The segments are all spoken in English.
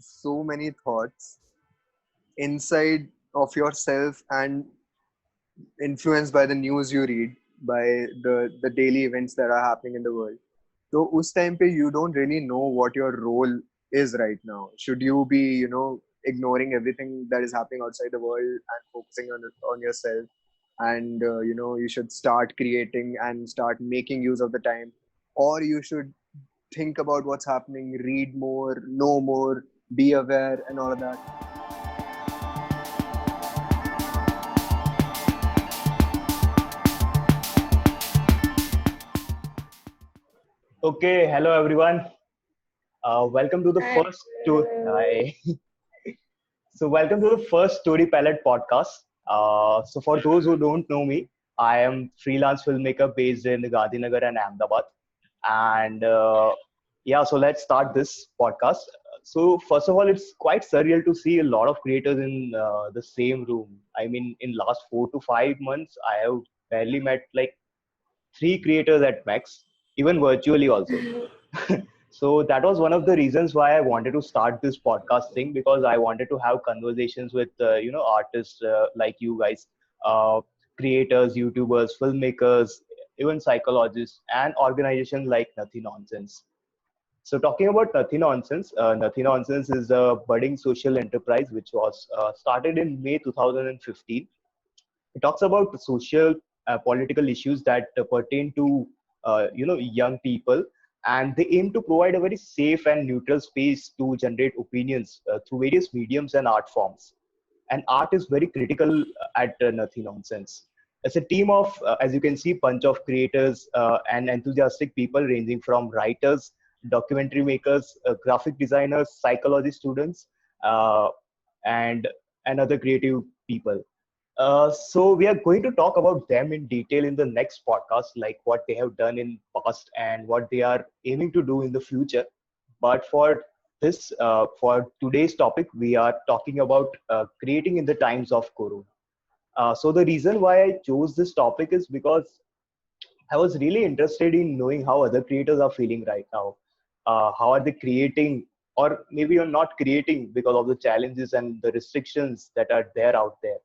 so many thoughts inside of yourself and influenced by the news you read, by the daily events that are happening in the world. So उस time पे you don't really know what your role is right now. Should you be, ignoring everything that is happening outside the world and focusing on yourself? And you should start creating and start making use of the time, or you should think about what's happening, read more, know more, be aware, and all of that. Okay, hello everyone. Welcome to the Hi. first to hi. So welcome to the first Story Palette podcast. So for those who don't know me, I am freelance filmmaker based in Gandhinagar and Ahmedabad. And yeah, so let's start this podcast. So first of all, it's quite surreal to see a lot of creators in the same room. I mean, in last 4 to 5 months, I have barely met like three creators at max, even virtually also. So that was one of the reasons why I wanted to start this podcast thing, because I wanted to have conversations with artists like you guys, uh, creators, YouTubers, filmmakers, even psychologists, and organizations like Nothing Nonsense. So talking about Nothing Nonsense is a budding social enterprise which was started in May 2015. It talks about the social, political issues that pertain to young people, and they aim to provide a very safe and neutral space to generate opinions through various mediums and art forms. And art is very critical at Nothing Nonsense. It's a team of, as you can see, bunch of creators and enthusiastic people ranging from writers, documentary makers, graphic designers, psychology students, uh, and other creative people. So we are going to talk about them in detail in the next podcast, like what they have done in past and what they are aiming to do in the future. But for today's topic, we are talking about creating in the times of Corona. So the reason why I chose this topic is because I was really interested in knowing how other creators are feeling right now. How are they creating, or maybe you're not creating because of the challenges and the restrictions that are there out there.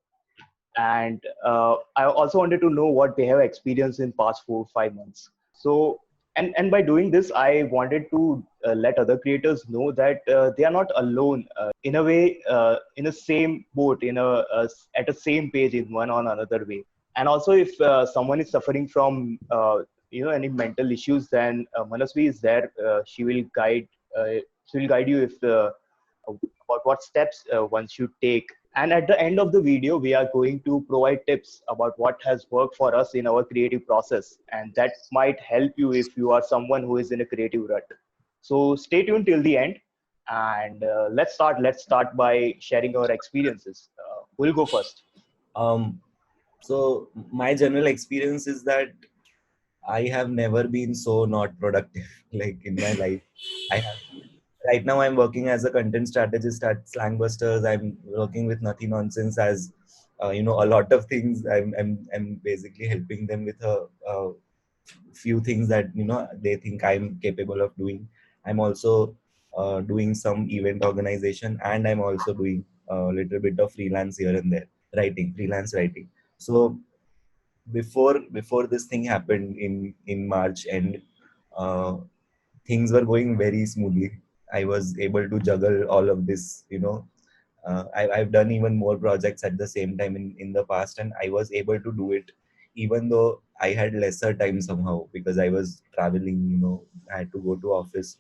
And I also wanted to know what they have experienced in past 4 5 months. So and by doing this, I wanted to let other creators know that they are not alone, in a way, in the same boat, at the same page in one or another way. And also, if someone is suffering from any mental issues, then Manasvi is there. She will guide you if about what steps one should take. And at the end of the video, we are going to provide tips about what has worked for us in our creative process. And that might help you if you are someone who is in a creative rut. So stay tuned till the end. And let's start. Let's start by sharing our experiences. We'll go first. Um, so my general experience is that I have never been so not productive like in my life. I have right now I'm working as a content strategist at Slangbusters. I'm working with Nothing Nonsense as a lot of things. I'm basically helping them with a few things that they think I'm capable of doing. I'm also doing some event organization, and I'm also doing a little bit of freelance here and there, freelance writing. So before this thing happened in March, and uh, things were going very smoothly. I was able to juggle all of this. I've done even more projects at the same time in the past, and I was able to do it even though I had lesser time somehow because I was traveling. I had to go to office.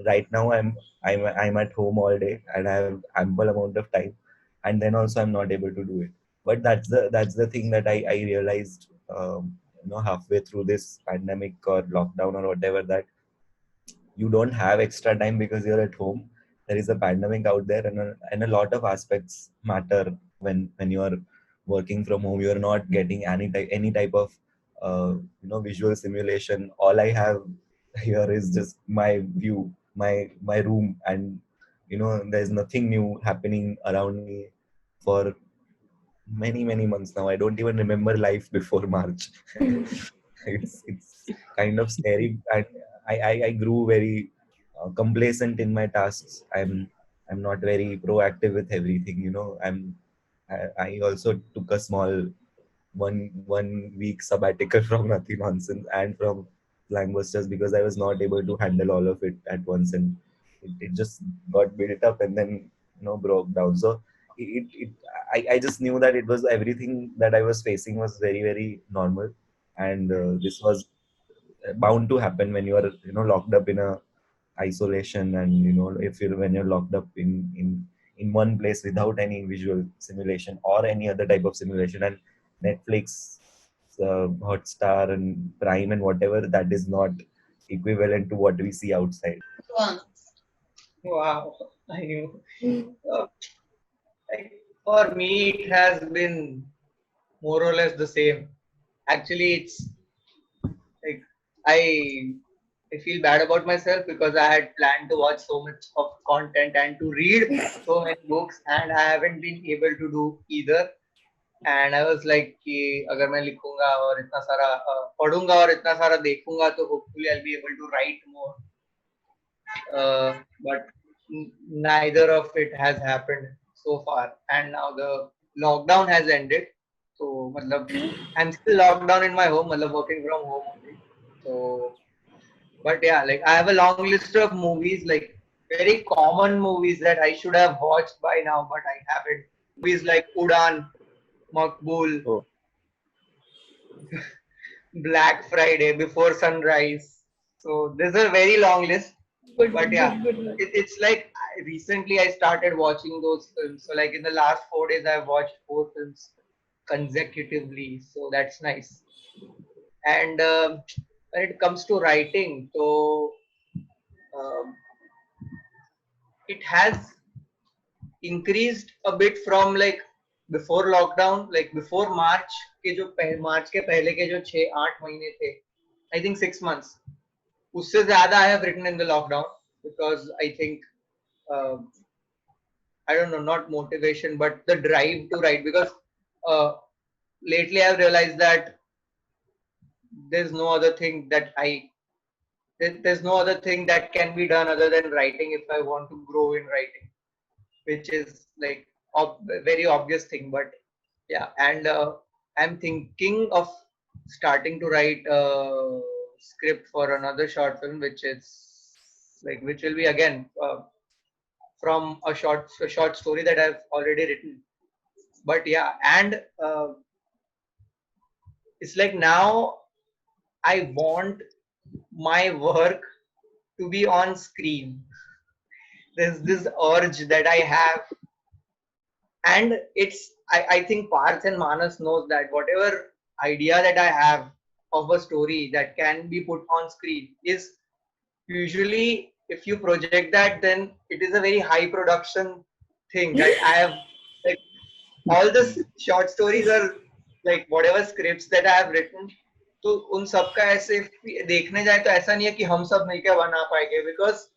Right now, I'm at home all day, and I have ample amount of time, and then also I'm not able to do it. But that's the thing that I realized, halfway through this pandemic or lockdown or whatever, that you don't have extra time because you're at home. There is a pandemic out there, and a lot of aspects matter when you're working from home. You're not getting any type of visual simulation. All I have here is just my view, my room, and there's nothing new happening around me for many months now. I don't even remember life before March. It's kind of scary, and I grew very complacent in my tasks. I'm not very proactive with everything. I also took a small one week sabbatical from Nothing Nonsense and from Slangbusters because I was not able to handle all of it at once, and it just got built up and then broke down. So I just knew that it was everything that I was facing was very very normal, and this was bound to happen when you are locked up in a isolation, and if you're when you're locked up in one place without any visual simulation or any other type of simulation, and Netflix, Hotstar and Prime and whatever, that is not equivalent to what we see outside. Wow, I knew. Uh, like, for me, it has been more or less the same. Actually, it's like I I feel bad about myself because I had planned to watch so much of content and to read so many books, and I haven't been able to do either. And I was like कि अगर मैं लिखूंगा और इतना सारा पढ़ूंगा और इतना सारा देखूंगा तो hopefully I'll be able to write more. But neither of it has happened so far. And now the lockdown has ended. So मतलब I'm still locked down in my home, मतलब working from home only. So but yeah, like I have a long list of movies, like very common movies that I should have watched by now, but I haven't. Movies like Udan, Makbul, Oh. Black Friday, Before Sunrise. So this is a very long list. But yeah, it's like recently I started watching those films. So like in the last 4 days, I've watched 4 films consecutively. So that's nice. And when it comes to writing, so um, it has increased a bit from like before lockdown, like before March के जो मार्च के पहले के जो 6-8 महीने थे, I think 6 months. उससे ज़्यादा I have written in the lockdown because I think uh, I don't know, not motivation, but the drive to write. Because uh, lately I've realized that there's no other thing that there's no other thing that can be done other than writing if I want to grow in writing, which is like very obvious thing. But yeah, and I'm thinking of starting to write a script for another short film, which is like which will be again from a short story that I've already written. But yeah, and it's like now I want my work to be on screen. There's this urge that I have, and I think Parth and Manas knows that whatever idea that I have of a story that can be put on screen is usually, if you project that, then it is a very high production thing that I have, like all the short stories are like whatever scripts that I have written, तो उन सब का ऐसे देखने जाए तो ऐसा नहीं है कि हम सब मिलकर बना पाएंगे, because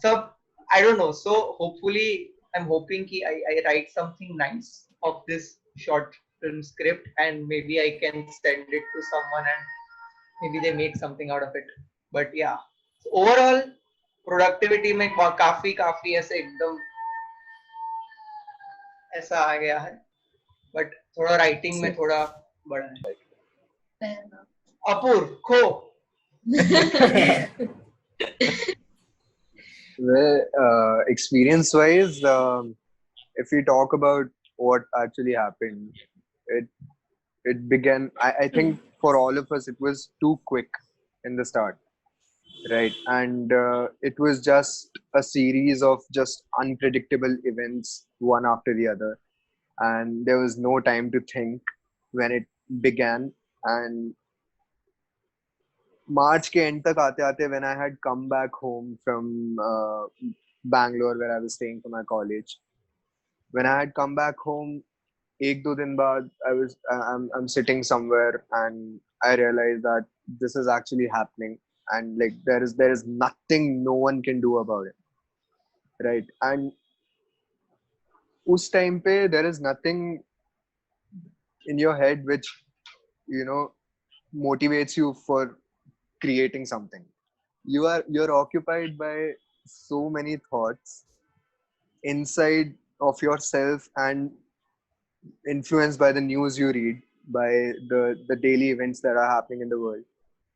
सब I don't know. So hopefully I'm hoping कि I write something nice of this short film script, and maybe I can send it to someone and maybe they make something out of it. But yeah, so overall productivity में काफी काफी ऐसे एकदम ऐसा आ गया है, but थोड़ा writing में थोड़ा बड़ा है. अपूर खो. Well, experience-wise, if we talk about what actually happened, it it began. I think for all of us, it was too quick in the start, right? And it was just a series of just unpredictable events, one after the other, and there was no time to think when it began. And March के end तक आते आते, when I had come back home from Bangalore, where I was staying for my college, when I had come back home, एक दो दिन बाद I'm sitting somewhere and I realized that this is actually happening, and like there is nothing no one can do about it, right? And उस time पे there is nothing in your head which motivates you for creating something. You're occupied by so many thoughts inside of yourself and influenced by the news you read, by the daily events that are happening in the world.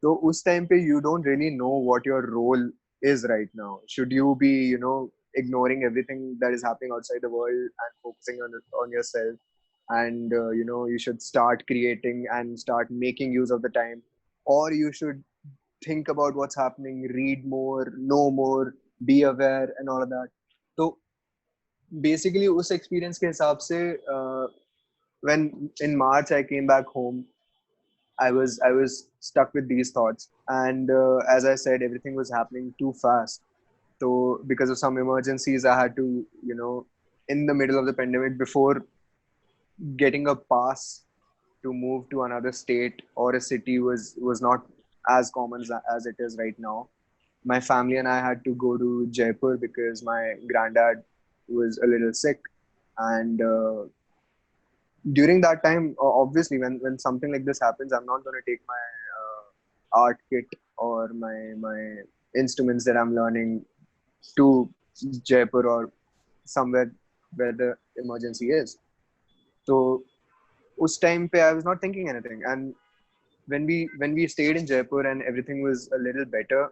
So उस time पे you don't really know what your role is right now. Should you be, ignoring everything that is happening outside the world and focusing on yourself? And you should start creating and start making use of the time, or you should think about what's happening, read more, know more, be aware, and all of that. So basically, उस experience के हिसाब से, when in March I came back home, I was stuck with these thoughts, and as I said, everything was happening too fast. So because of some emergencies, I had to, in the middle of the pandemic, before getting a pass to move to another state or a city was not as common as it is right now. My family and I had to go to Jaipur because my granddad was a little sick, and during that time, obviously, when something like this happens, I'm not going to take my art kit or my instruments that I'm learning to Jaipur or somewhere where the emergency is. So us time pe I was not thinking anything, and when we stayed in Jaipur and everything was a little better,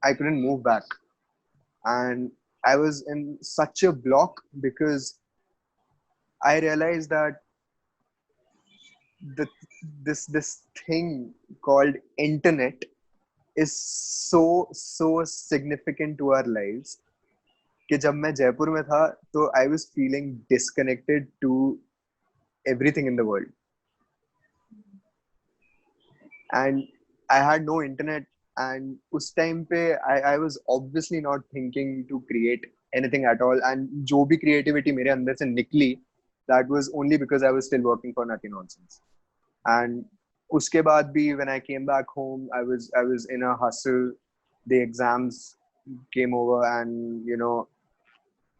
I couldn't move back, and I was in such a block because I realized that the this thing called internet is so significant to our lives कि जब मैं जयपुर में था तो I was feeling disconnected to everything in the world, and I had no internet, and उस time पे I was obviously not thinking to create anything at all, and जो भी creativity मेरे अंदर से निकली, that was only because I was still working for Nutty Nonsense. And उसके बाद भी when I came back home, I was in a hustle. The exams came over, and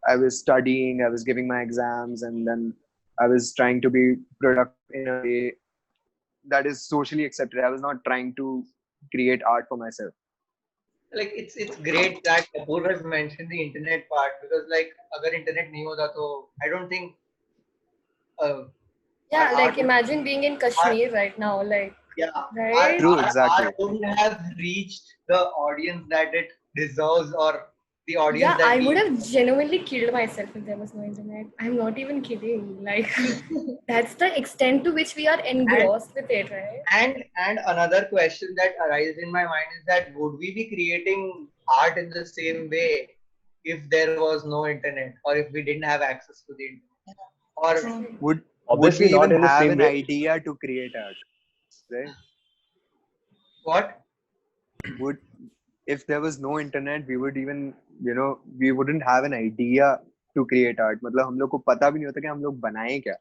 I was studying, I was giving my exams, and then I was trying to be productive in a way that is socially accepted. I was not trying to create art for myself. Like it's great that Kapoor has mentioned the internet part, because like अगर internet नहीं होता तो I don't think Yeah, our like art would, imagine being in Kashmir right now, like, yeah, right? True, our exactly. art wouldn't have reached the audience that it deserves, or the audience Yeah, that I we would have genuinely killed myself if there was no internet. I'm not even kidding. Like, that's the extent to which we are engrossed with it, right? and another question that arises in my mind is that would we be creating art in the same way if there was no internet, or if we didn't have access to the internet, or Would Obviously we not even in the have same an way. idea to create art? Right? what? Would If there was no internet, we would even we wouldn't have an idea to create art. मतलब हम लोग को पता भी नहीं होता कि हम लोग बनाएं क्या.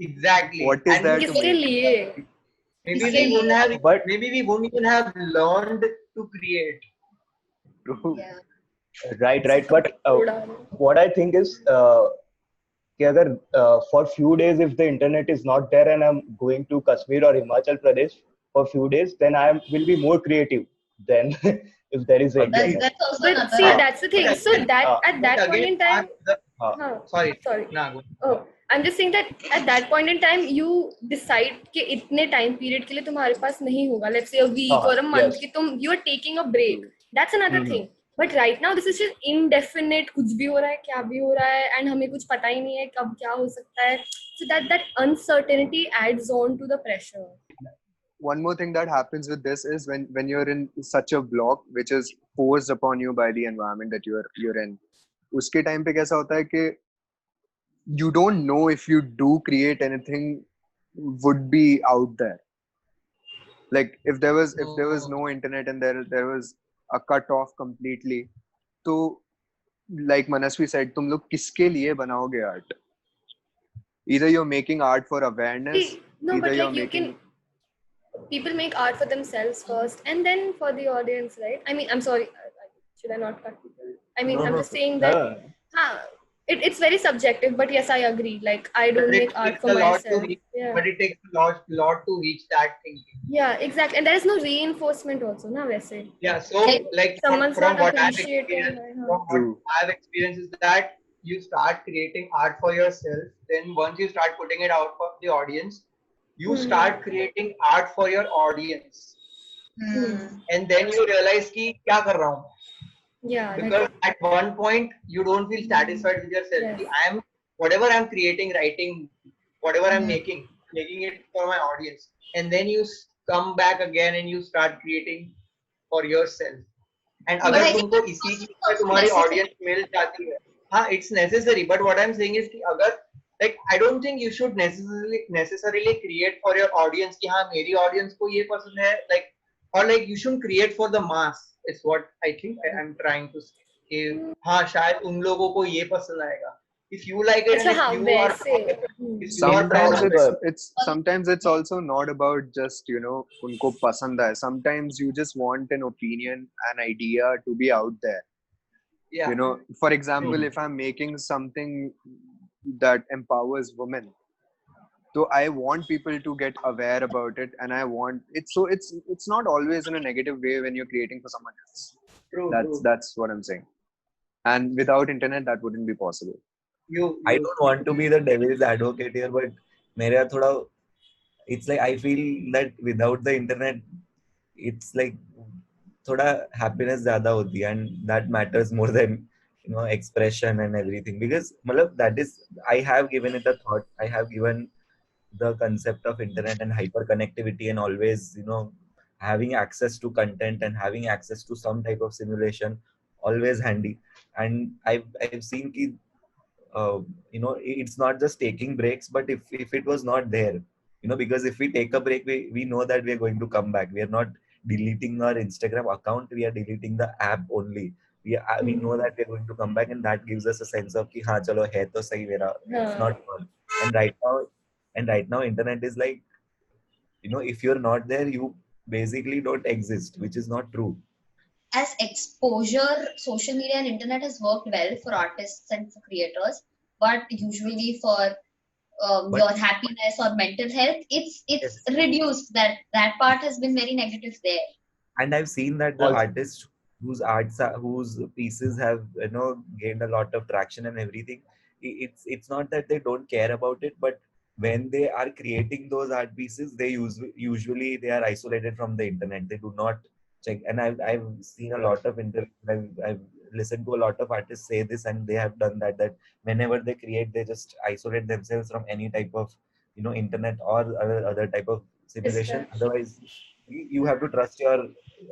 Exactly. What is And there to किसके make? लिए? maybe we wouldn't have But maybe we wouldn't even have learned to create. True. right. But थोड़ा. what I think is, कि अगर for few days if the internet is not there and I'm going to Kashmir or Himachal Pradesh for few days, then I will be more creative than if there is internet. That's also But another. see, that's the thing. So that at But that point again, in time, sorry. sorry. Nah, go. Oh, I'm just saying that at that point in time, you decide कि इतने time period के लिए तुम्हारे पास नहीं होगा. Let's say a week or a month Yes. कि तुम you are taking a break. That's another Mhm. thing. But right now this is just indefinite. कुछ भी हो रहा है, क्या भी हो रहा है, and हमें कुछ पता ही नहीं है कब क्या हो सकता है. So that uncertainty adds on to the pressure. One more thing that happens with this is when you're in such a block which is forced upon you by the environment that you're in. उसके time पे कैसा होता है कि you don't know if you do create anything would be out there. Like if there was no internet and there was a cut off completely, so like Manasvi said, तुम लोग किसके लिए बनाओगे art? Either you're making art for awareness, See, no, either but you're like you making can people make art for themselves first and then for the audience, right? I mean, I'm sorry, should I not cut people? I mean, No, I'm no, just saying that no. it's very subjective, but yes, I agree. Like I But don't it make art takes for a lot to myself. reach. Yeah. But it takes a lot to reach that thinking. Yeah, exactly. And there is no reinforcement also, na vese. Yeah. So like Someone's from not what I've appreciating. experienced, Huh. from what True. I've experienced is that you start creating art for yourself. Then once you start putting it out for the audience, you start creating art for your audience. And then you realize कि क्या कर रहा हूँ मैं? Yeah, like Because at one point you don't feel satisfied with yourself. yes. I am whatever I'm creating, writing, whatever I'm making it for my audience, and then you come back again and you start creating for yourself. And But अगर I think तुमको that इसी process चीज is में also तुम्हारी necessary. Audience मिल जाती है, हाँ, it's necessary. But what I'm saying is कि अगर like I don't think you should necessarily create for your audience कि हाँ मेरी audience को ये पसंद है, like, or like you shouldn't create for the mass. It's what I think I'm trying to say. कि हाँ शायद उन लोगों को ये पसंद आएगा. If you like it अच्छा and if हाँ you are proud वैसे. of it, if you are proud Sometimes it's also not about just, you know, उनको पसंद है. Sometimes you just want an opinion, an idea to be out there. yeah, You know, for example, true. if I'm making something that empowers women, so I want people to get aware about it, and I want it. So it's not always in a negative way when you're creating for someone else. True, That's what I'm saying. And without internet, that wouldn't be possible. I don't want to be the devil's advocate here, but मेरा थोड़ा it's like I feel that without the internet, it's like थोड़ा happiness ज़्यादा होती है, and that matters more than expression and everything, because मतलब that is, I have given it a thought. I have given the concept of internet and hyper connectivity and always having access to content and having access to some type of simulation always handy. And I've seen ki, it's not just taking breaks, but if it was not there, because if we take a break, we know that we're going to come back. We are not deleting our Instagram account, we are deleting the app only. We know that we're going to come back, and that gives us a sense of ki हाँ चलो है तो सही मेरा, it's not gone. And right now internet is like, if you're not there, you basically don't exist, which is not true. As exposure, social media and internet has worked well for artists and for creators, but usually for But- your happiness or mental health, it's Yes. reduced. That part has been very negative there. And I've seen that the Also- artists whose pieces have gained a lot of traction and everything, it's not that they don't care about it, but when they are creating those art pieces, they usually they are isolated from the internet. They do not check. And I've seen a lot of I've listened to a lot of artists say this, and they have done that whenever they create, they just isolate themselves from any type of internet or other type of simulation. Distraction. Otherwise, you have to trust your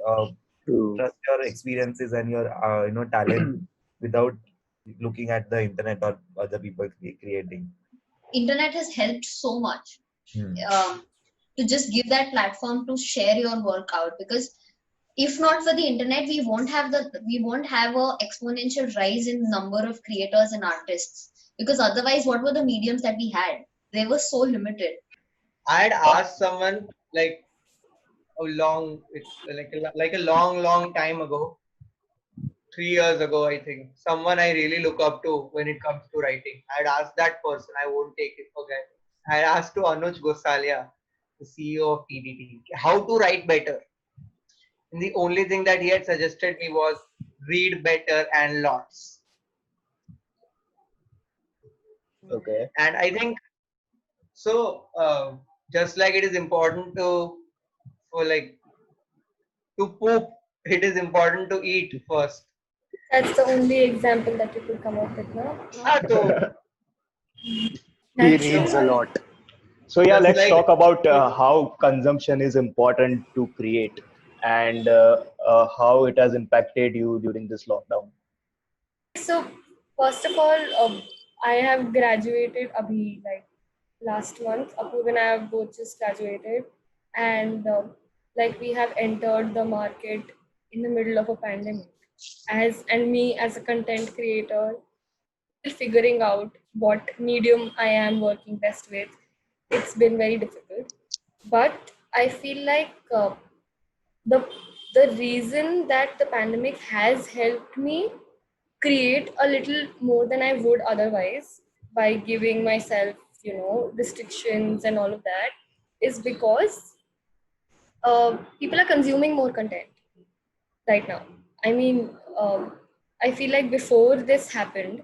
uh, True. experiences and your talent without looking at the internet or other people creating. Internet has helped so much Hmm. to just give that platform to share your work out, because if not for the internet, we won't have a exponential rise in number of creators and artists, because otherwise what were the mediums that we had? They were so limited. I had asked someone like like a long time ago, 3 years ago, I think. Someone I really look up to when it comes to writing. I'd asked that person, I won't take it for granted. I asked to Anuj Gosalia, the CEO of PDT, how to write better. And the only thing that he had suggested me was read better and lots. Okay. And I think so. Just like it is important to poop, it is important to eat first. That's the only example that you could come up with, no? So He That's reads a lot. So yeah, Just let's like- talk about how consumption is important to create, and how it has impacted you during this lockdown. So first of all, I have graduated abhi, like last month. Apurv and I have both just graduated, and like we have entered the market in the middle of a pandemic. Me as a content creator, still figuring out what medium I am working best with. It's been very difficult, but I feel like the the reason that the pandemic has helped me create a little more than I would otherwise by giving myself, restrictions and all of that, is because people are consuming more content right now. I mean, I feel like before this happened,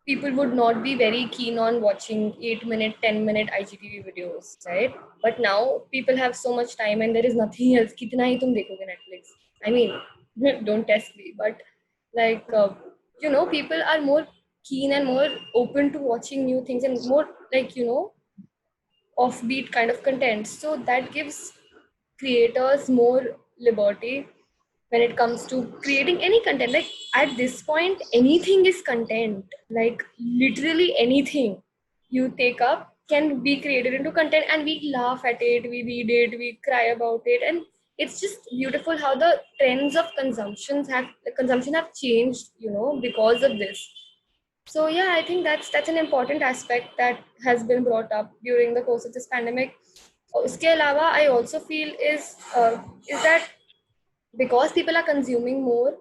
people would not be very keen on watching 8-minute, 10-minute IGTV videos, right? But now people have so much time and there is nothing else. Kitna hi tum dekhoge Netflix? I mean, don't test me, but like, people are more keen and more open to watching new things and more like, offbeat kind of content. So that gives creators more liberty when it comes to creating any content. Like at this point, anything is content. Like literally anything you take up can be created into content, and we laugh at it, we read it, we cry about it, and it's just beautiful how the trends of consumption have changed, because of this. So yeah, I think that's an important aspect that has been brought up during the course of this pandemic. Uske alawa, I also feel is that because people are consuming more,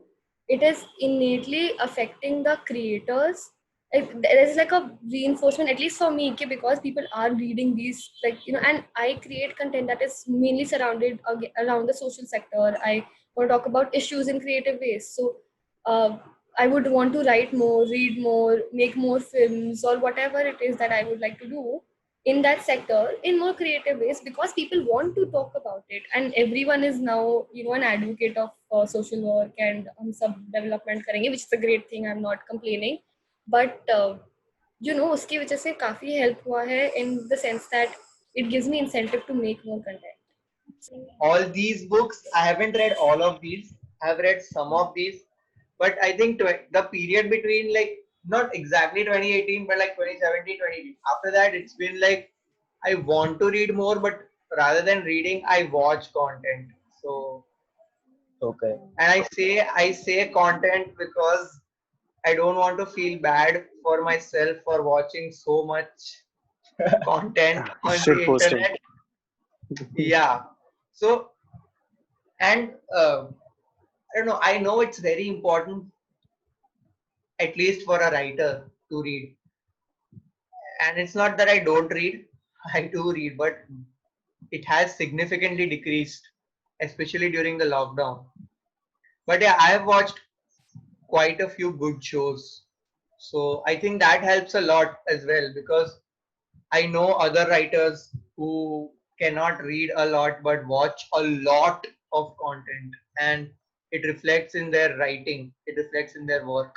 it is innately affecting the creators. There's like a reinforcement, at least for me, because people are reading these, and I create content that is mainly surrounded around the social sector. I want to talk about issues in creative ways. So uh, I would want to write more, read more, make more films, or whatever it is that I would like to do in that sector in more creative ways, because people want to talk about it, and everyone is now an advocate of social work and sub development karenge, which is a great thing. I'm not complaining, but uski wajah se काफी help हुआ है, in the sense that it gives me incentive to make more content. All these books, I haven't read all of these. I've read some of these, but I think the period between like not exactly 2018, but like 2017, 2018. After that, it's been like I want to read more, but rather than reading, I watch content. So, Okay. and I say content because I don't want to feel bad for myself for watching so much content on Shit the posting. internet. Yeah. So, and I don't know. I know it's very important, at least for a writer, to read. And it's not that I don't read. I do read, but it has significantly decreased, especially during the lockdown. But yeah, I have watched quite a few good shows. So I think that helps a lot as well, because I know other writers who cannot read a lot but watch a lot of content, and it reflects in their writing, it reflects in their work.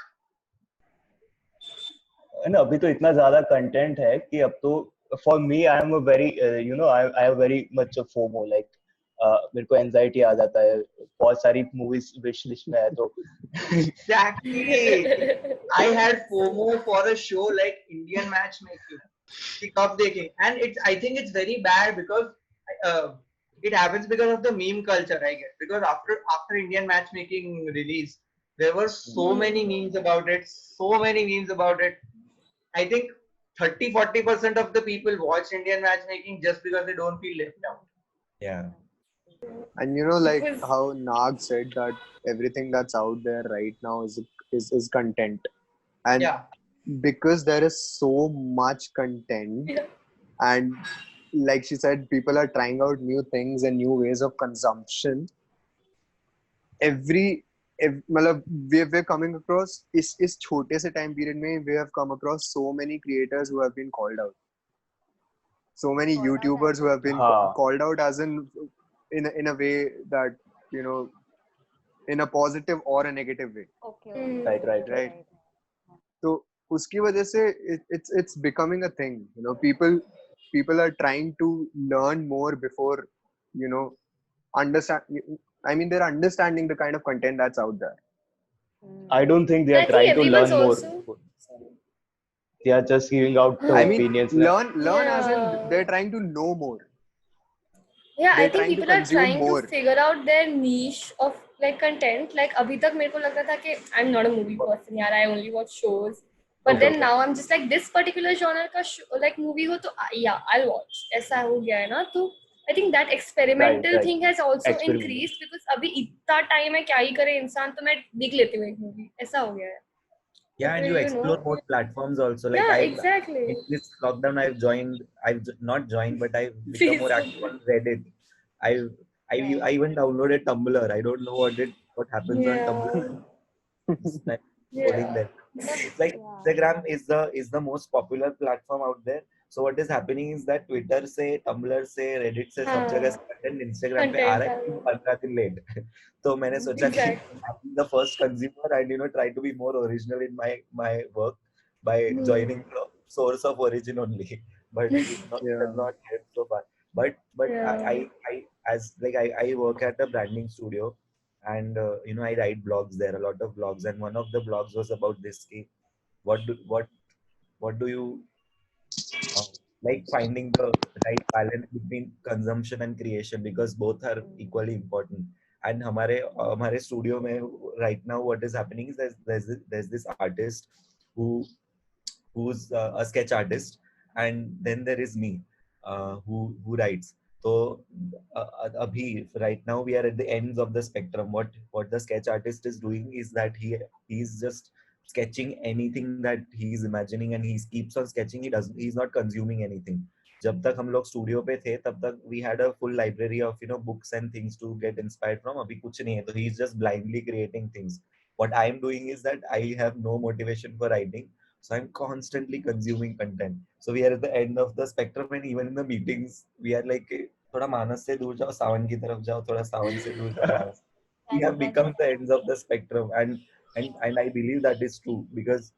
ना अभी तो इतना ज्यादा content है कि अब तो for me I am a very I have very much FOMO like मेरे को एंजाइटी आ जाता है बहुत सारी मूवीज विश लिस्ट में है तो Exactly. I had FOMO for a show like Indian Matchmaking. कि कब देखें, and I think it's very bad because uh, it happens because of the meme culture, I guess, because after Indian Matchmaking release, there were so many memes about it, I think 30-40% of the people watch Indian Matchmaking just because they don't feel left out. Yeah. And like how Nag said that everything that's out there right now is content, and Yeah. because there is so much content, and like she said, people are trying out new things and new ways of consumption. मतलब we're coming across इस छोटे से time period में we have come across so many creators who have been called out, so many YouTubers who have been called out as in a way that in a positive or a negative way. right Right. So उसकी वजह से it's becoming a thing. People are trying to learn more before understand. I mean, they're understanding the kind of content that's out there. I don't think they I are think trying to learn everyone's more also they are just giving out I mean, opinions learn as in Yeah. they're trying to know more. Yeah, I They're think trying to people are consume trying more. to figure out their niche of like content. Like अभी तक मेरे को लगता था कि I'm not a movie person यार, I only watch shows. But Okay, then okay. now I'm just like this particular genre का like movie हो तो yeah, I'll watch. ऐसा हो गया है ना, तो I think that experimental Right. thing has also Experimental. increased, because अभी इतना time है क्या ही करे इंसान, तो मैं देख लेती हूँ एक movie, ऐसा हो गया है. Yeah, and you explore more platforms also. Like Yeah, I've exactly. in this lockdown, not joined, but I've become more active on Reddit. I've I even downloaded Tumblr. I don't know what happens on Tumblr. It's like scrolling Yeah. there. It's like Instagram is the most popular platform out there. So what is happening is that Twitter से, Tumblr से, Reddit से सब जगह से content Instagram पे आ रहा है 15 दिन late. तो मैंने सोचा कि I'm the first consumer and try to be more original in my work by joining the source of origin only. But it has not helped so far. But I as like I work at a branding studio, and I write blogs there, a lot of blogs, and one of the blogs was about this ki, what do what do you like finding the right balance between consumption and creation, because both are equally important. And हमारे studio में right now what is happening is there's this artist who who's a sketch artist, and then there is me who writes. So abhi, right now we are at the ends of the spectrum. What the sketch artist is doing is that he's just sketching anything that he's imagining, and he keeps on sketching. He's not consuming anything. जब तक हम लोग studio पे थे तब तक we had a full library of books and things to get inspired from. अभी कुछ नहीं है, तो he's just blindly creating things. What I'm doing is that I have no motivation for writing, so I'm constantly consuming content. So we are at the end of the spectrum, and even in the meetings we are like थोड़ा मानस से दूर जाओ, सावन की तरफ जाओ, थोड़ा सावन से दूर जाओ मानस. We have become the ends of the spectrum, and I believe that is true, because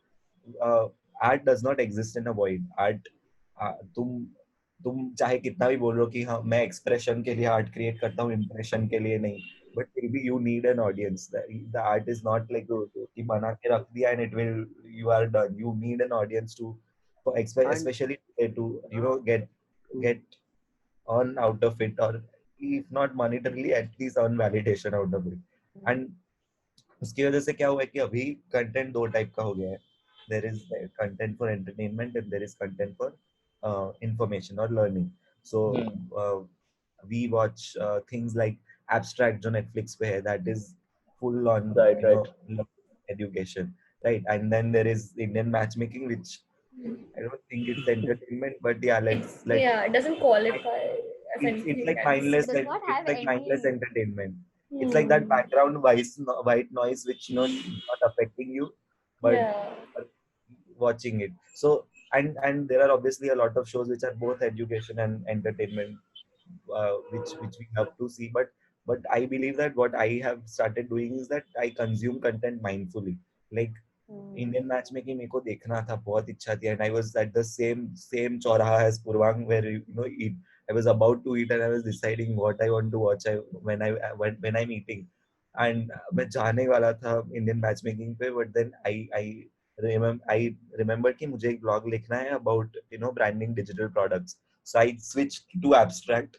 art does not exist in a void. Art तुम चाहे कितना भी बोल रहे हो कि हाँ मैं एक्सप्रेशन के लिए आर्ट क्रिएट करता हूँ, इम्प्रेशन के लिए नहीं, but maybe you need an audience. The art is not like कि बना के रख दिया and it will, you are done. You need an audience to, especially to get earn out of it, or if not monetarily, at least earn validation out of it. And उसकी वजह से क्या हुआ है कि अभी कंटेंट दो type का हो गया है. There is content for entertainment and there is content for information or learning. So we watch things like Abstract जो Netflix पे है, that is full on education, right? And then there is Indian Matchmaking, which I don't think it's entertainment, but yeah, it doesn't qualify as anything. It's like mindless, it's like mindless entertainment. It's like that background white noise which not affecting you, but watching it. So and there are obviously a lot of shows which are both education and entertainment, which we have to see. But I believe that what I have started doing is that I consume content mindfully. Like Indian Matchmaking मेरे को देखना था, बहुत इच्छा थी, and I was at the same चौराहा as Purvang, where I was about to eat and I was deciding what I want to watch when I'm eating, and मैं जाने वाला था Indian Matchmaking पे, but then I remembered कि मुझे एक blog लिखना है about branding digital products. So I switched to Abstract,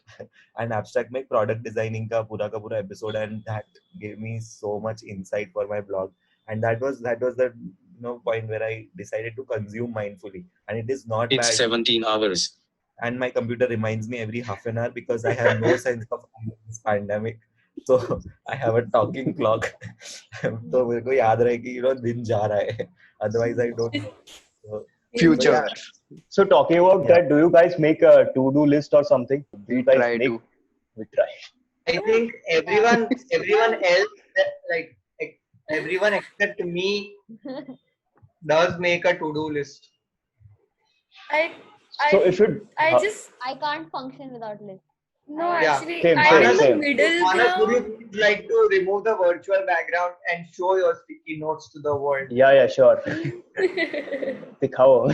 and Abstract make product designing का पूरा episode, and that gave me so much insight for my blog. And that was the point where I decided to consume mindfully, and it is not it's bad. 17 hours. And my computer reminds me every half an hour, because I have no sense of this pandemic. So I have a talking clock. तो मेरे को याद रहे कि दिन जा रहा है. Otherwise I don't. Future. So talking about that, do you guys make a to-do list or something? Do you guys make? We try. I think everyone else, like everyone except me, does make a to-do list. I can't function without list. No, actually, Same. I'm in the middle. Manas, would you like to remove the virtual background and show your sticky notes to the world? Yeah, sure. दिखाओ.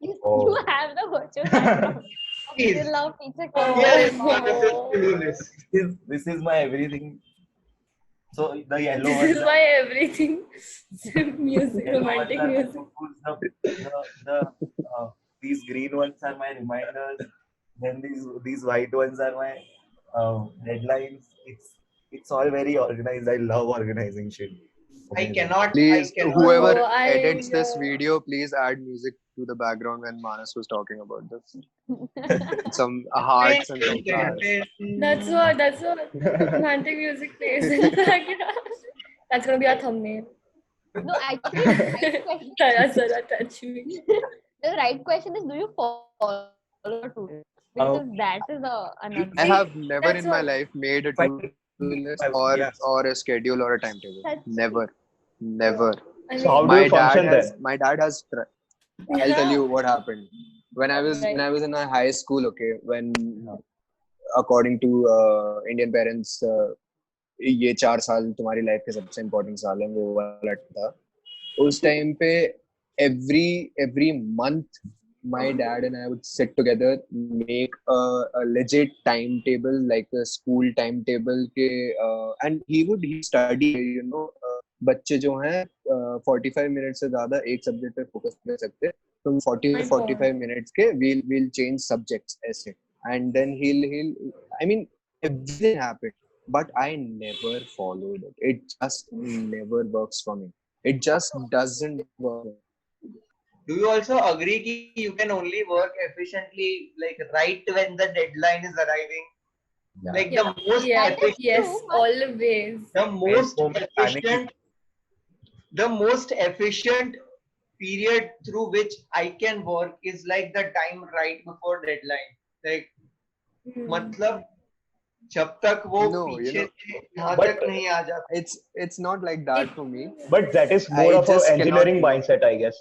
You have the virtual background. Please. Love pizza. Yes, Manas's to-do list. This is my everything. So the yellow This one. is my everything. Music, romantic music. These green ones are my reminders. Then these white ones are my deadlines. It's all very organized. I love organizing shit. Please, whoever edits this video, please add music to the background when Manas was talking about this. Some hearts and some flowers. That's what romantic music plays in the background. That's gonna be our thumbnail. No, actually, the right question, Zara touch me. the right question is, do you follow to list? Because that is another. I See, have never that's in my what. life made a If I to-do list yeah. or a schedule or a timetable. That's Never, never. I So how mean, do you function then? My dad has. I'll tell you what happened. When I was in my high school, okay, when according to Indian parents, ये 4 साल तुम्हारी life के सबसे important साल है वो वाला था उस टाइम पे every month my dad and I would sit together make a legit timetable like a school timetable के and he study you know बच्चे जो हैं 45 मिनट से ज्यादा एक सब्जेक्ट पे फोकस कर सकते तुम 40-45 मिनट्स के we'll change subjects ऐसे and then he'll I mean everything happened but I never followed it. It just never works for me. It just doesn't work. Do you also agree that you can only work efficiently like right when the deadline is arriving? Yeah. Like yeah, the most yeah, efficient, yes, always. The most efficient period through which I can work is like the time right before deadline. Like मतलब जब तक वो पीछे यहाँ तक नहीं आ जाता. It's not like that for me. But that is more of an engineering mindset, I guess.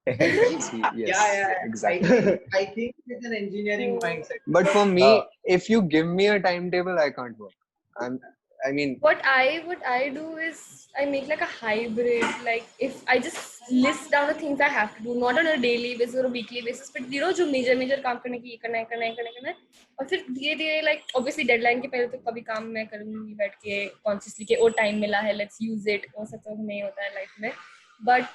Yes, yeah. exactly. I think it's an engineering mindset. But for me, if you give me a timetable, I can't work. I mean, what I do is I make like a hybrid. Like if I just list down the things I have to do, not on a daily basis or a weekly basis, but you know जो major काम करने की ये करना है और फिर धीरे like obviously deadline के पहले तो कभी काम मैं करूँगी बैठ के consciously के ओ time मिला है let's use it वो सब तो नहीं होता है life में but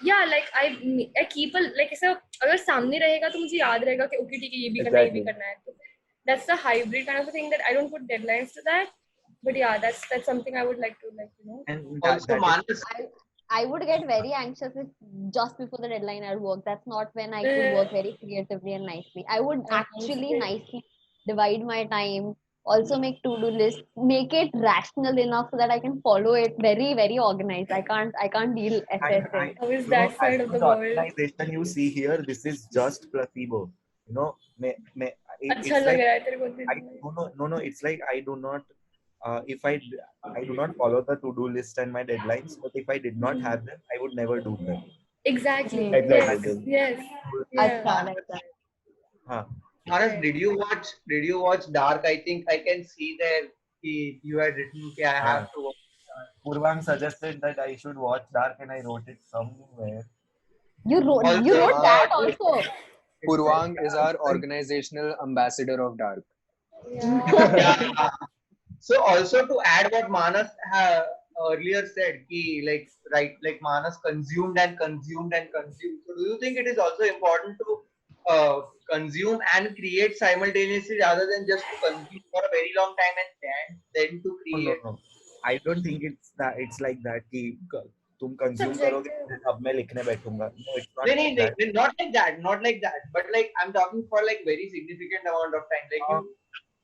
yeah like I keep a like ऐसा अगर सामने रहेगा तो मुझे याद रहेगा कि okay ठीक है ये भी करना है तो that's the hybrid kind of a thing that I don't put deadlines to that. But yeah, that's something I would like to And also Manas, I would get very anxious if just before the deadline I'd work. That's not when I could work very creatively and nicely. I would actually nicely divide my time, also make to-do lists, make it rational enough so that I can follow it very, very organized. I can't deal assessing. How is that side of the world? Organization you see here, this is just placebo. You know, it's like, no, it's like I do not if I do not follow the to-do list and my deadlines, but if I did not have them, I would never do them. Exactly. Yes. Manas, did you watch Dark? I think I can see there you had written I have to watch Dark. Purvang suggested that I should watch Dark and I wrote it somewhere. You wrote that also. Purvang is our organizational ambassador of Dark. Yeah. So also to add what Manas earlier said, like Manas consumed and consumed and consumed. So do you think it is also important to consume and create simultaneously rather than just to consume for a very long time and then to create? No. I don't think it's like that कि तुम consume करोगे अब मैं लिखने बैठूंगा. No, it's not like that. Not like that. But like I'm talking for like very significant amount of time. Like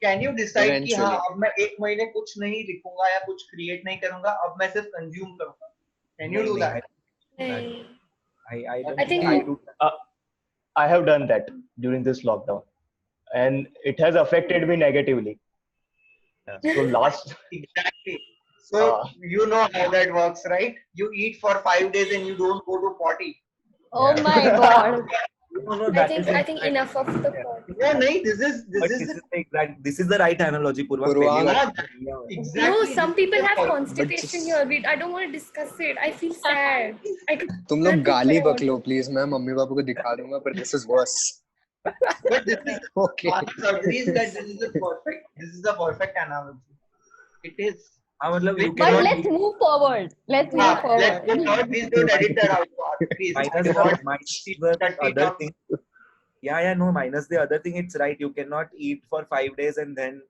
can you decide कि हाँ अब मैं एक महीने कुछ नहीं लिखूंगा या कुछ create नहीं करूंगा अब मैं सिर्फ consume करूंगा. Can you do that? I think I do. I have done that during this lockdown, and it has affected me negatively. So exactly. So you know how that works, right? You eat for 5 days and you don't go to potty. Oh my god. No, I think enough of the potty. No, this is the right analogy, Purvang. Exactly. No, some people have constipation here. I don't want to discuss it. I feel sad. तुम लोग गाली बक लो please. मैं mummy papa को दिखा दूंगा पर this is worse. But this is okay. Manas agrees that this is the perfect analogy. It is. But let's move forward. Let's move forward. Please don't edit that out. Please. Minus the other thing. No, minus the other thing. It's right. You cannot eat for 5 days and then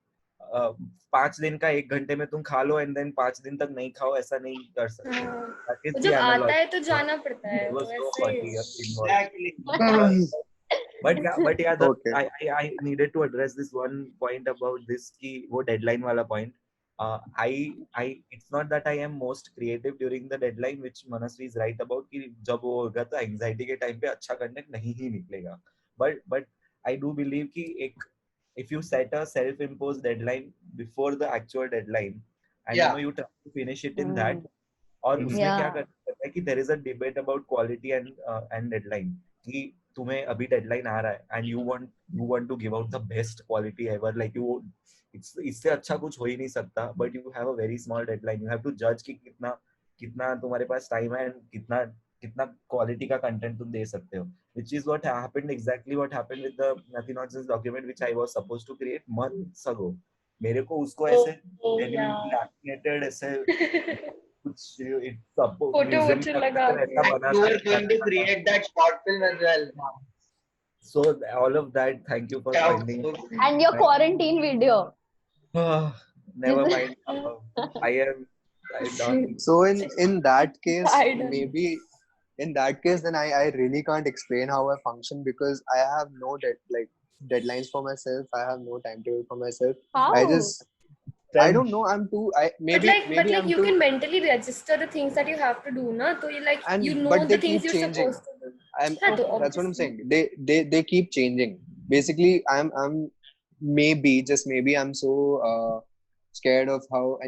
5 दिन का 1 घंटे में तुम खा लो and then 5 दिन तक नहीं खाओ ऐसा नहीं कर सकते. जब आता है तो जाना पड़ता है. Exactly. But yeah, Okay. I needed to address this one point about this कि वो deadline वाला point. it's not that I am most creative during the deadline, which Manasvi is right about कि जब वो होगा तो anxiety के time पे अच्छा content नहीं ही निकलेगा. But I do believe कि एक if you set a self-imposed deadline before the actual deadline, and Yeah. you try to finish it in that, और उसमें क्या करना है कि there is a debate about quality and deadline कि तुम्हें अभी deadline आ रहा है and you want to give out the best quality ever, like इससे अच्छा कुछ हो ही नहीं सकता, but you have a very small deadline, you have to judge कि कितना कितना तुम्हारे पास time है and कितना कितना quality का content तुम दे सकते हो, which is what happened, exactly what happened with the Nothing Nonsense document which I was supposed to create months ago. मेरे को उसको ऐसे genuinely laminated ऐसे कुछ फोटो वोटो लगा ऐसा And बना you were सकता going to था. create that short film as well. So all of that, thank you for Yeah, finding it. And your quarantine video. Never mind. I don't. So in that case, I don't. maybe in that case, then I really can't explain how I function because I have no deadlines for myself. I have no timetable for myself. How? I don't know. I'm too. Maybe I'm you too. can mentally register the things that you have to do, na? So you And you know but they the things keep you're changing. supposed to do. That's what I'm obviously. saying. They keep changing. Basically, I'm just maybe I'm so scared of how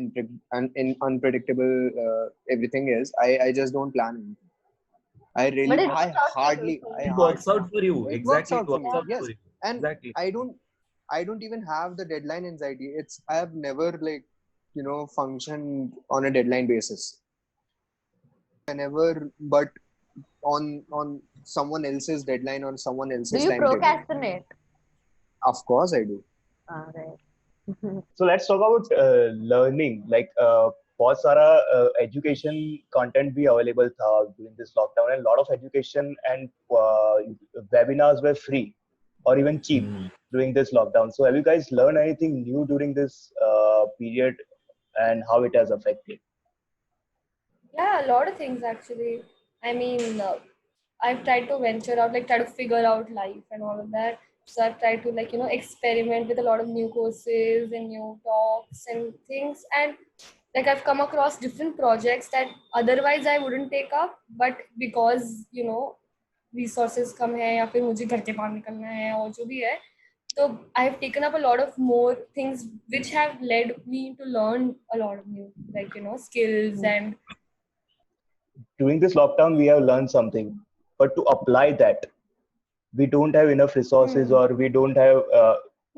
unpredictable everything is. I just don't plan anything. I But really it works out for hardly you. It works out for you. it Exactly. works out for me. out Yes, for you. and Exactly. I don't even have the deadline anxiety. I have never functioned on a deadline basis. I never, but on someone else's deadline or someone Do else's you timetable. procrastinate? Of course, I do. Right. So let's talk about learning. Like बहुत सारा education content भी available था during this lockdown, and a lot of education and webinars were free or even cheap during this lockdown. So have you guys learned anything new during this period, and how it has affected? Yeah, a lot of things actually. I mean, I've tried to venture out, like try to figure out life and all of that. So I've tried to experiment with a lot of new courses and new talks and things. And like I've come across different projects that otherwise I wouldn't take up, but because resources कम है या फिर मुझे घर के बाहर निकलना है और जो भी है, so I've taken up a lot of more things which have led me to learn a lot of new skills and During this lockdown, we have learned something, but to apply that, we don't have enough resources, or we don't have.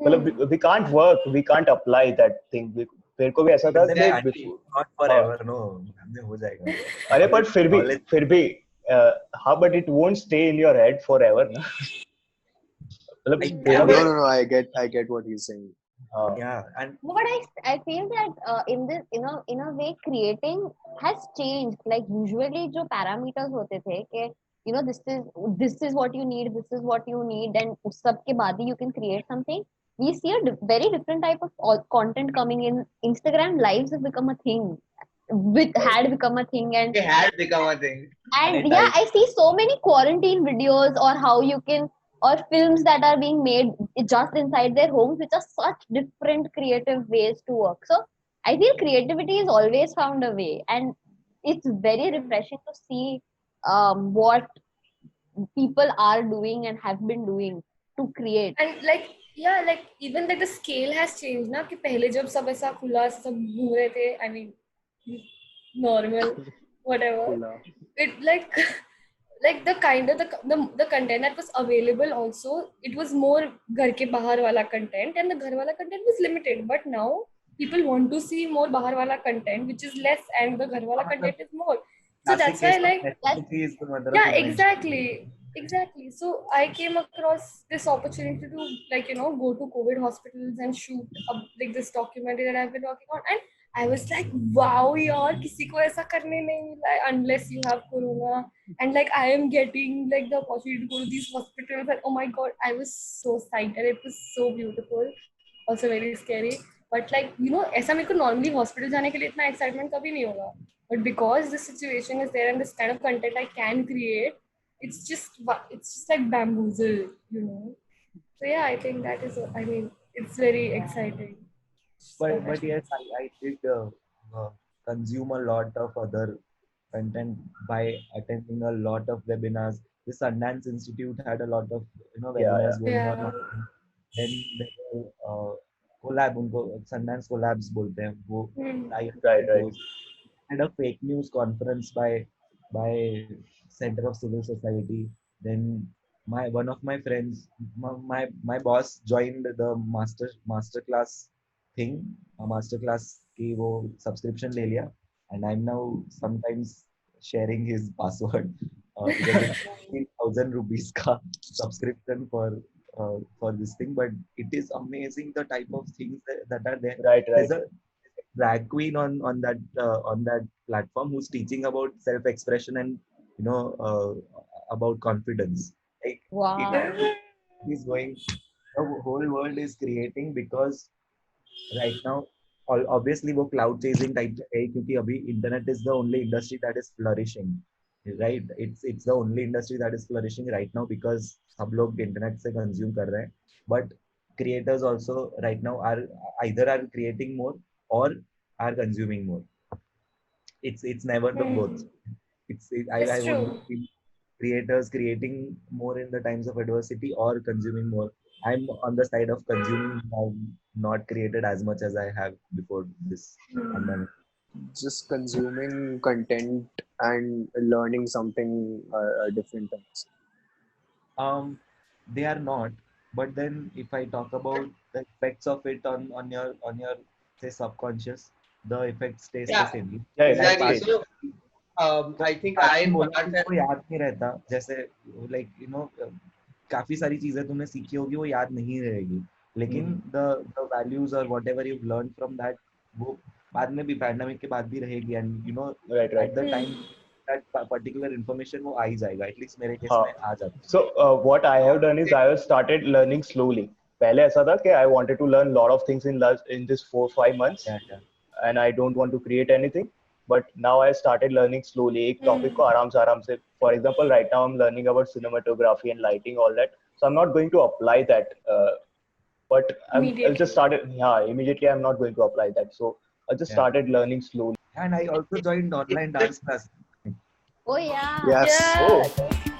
मतलब we can't work, we can't apply that thing. मेरे को भी ऐसा था कि not forever, no, हो जाएगा. अरे but फिर भी हाँ, but it won't stay in your head forever, ना. No, I get what he's saying. Yeah, and No, but I feel that in this in a way creating has changed. Like usually जो parameters होते थे कि this is what you need, and उस सब के बाद ही you can create something. We see a very different type of content coming in. Instagram lives have become a thing. Had become a thing, and It had become a thing. And yeah, I see so many quarantine videos or how you can, or films that are being made just inside their homes, which are such different creative ways to work. So I feel creativity is always found a way, and it's very refreshing to see what people are doing and have been doing to create. And even the scale has changed ना कि पहले जब सब ऐसा खुला सब घूम रहे थे, I mean normal whatever, it like the kind of the content that was available also, it was more घर के बाहर वाला content, and the घर वाला content was limited. But now people want to see more बाहर वाला content, which is less, and the घर वाला content is more. So that's why yeah, exactly. So I came across this opportunity to go to COVID hospitals and shoot this documentary that I've been working on, and I was like, wow, yaar, किसी को ऐसा करने नहीं मिला है unless you have corona, and I am getting the opportunity to go to these hospitals, and oh my god, I was so psyched, and it was so beautiful, also very scary, but ऐसा मेरे को normally hospital जाने के लिए इतना excitement कभी नहीं होगा, but because the situation is there and this kind of content I can create, it's just like bamboozle, So yeah, I think that is, I mean, it's very exciting. But yes, I did consume a lot of other content by attending a lot of webinars. The Sundance Institute had a lot of Yeah, webinars going on. Yeah. Then there were collab, उनको Sundance collabs बोलते हैं वो. Hmm. I Right, attended right. those. Had a fake news conference by Center of Civil Society. Then one of my friends, my boss joined the master class thing. Master class की वो subscription ले लिया, and I'm now sometimes sharing his password because it's 15,000 rupees ka subscription for this thing. But it is amazing the type of things that are there. Right, right. There's a drag queen on that platform who's teaching about self-expression and about confidence. Like Wow. it is going, the whole world is creating because right now obviously वो cloud chasing type है क्योंकि अभी internet is the only industry that is flourishing, right? It's the only industry that is flourishing right now because सब लोग internet से consume कर रहे हैं. But creators also right now are either are creating more or are consuming more. It's never the both. I It's won't true. see creators creating more in the times of adversity or consuming more. I'm on the side of consuming. I've not created as much as I have before this pandemic. Just consuming content and learning something are different things. They are not. But then if I talk about the effects of it on your say subconscious, the effect stays the Yeah, same. Yeah, Like exactly. exactly. So तो I think आपने I बोला कि Parth, वो याद नहीं रहता जैसे like काफी सारी चीजें तुमने सीखी होगी वो याद नहीं रहेगी लेकिन द वैल्यूज और what ever you learn from that वो बाद में भी पैंडेमिक के बाद भी रहेगी and Right, right. At the time that particular information वो आ ही जाएगा एटलीस्ट मेरे केस में आ जाता है. So what I have done is I have started learning slowly. पहले ऐसा था कि I wanted to learn lot of things in this 4-5 months, Yeah, yeah. and I don't want to create anything. But now I started learning slowly. एक topic को आराम से. For example, right now I'm learning about cinematography and lighting, all that. So I'm not going to apply that. But I've Immediately. just started. Yeah, immediately I'm not going to apply that. So I just Yeah. started learning slowly. And I also joined online dance class. Oh yeah. Yes. Oh, Yeah.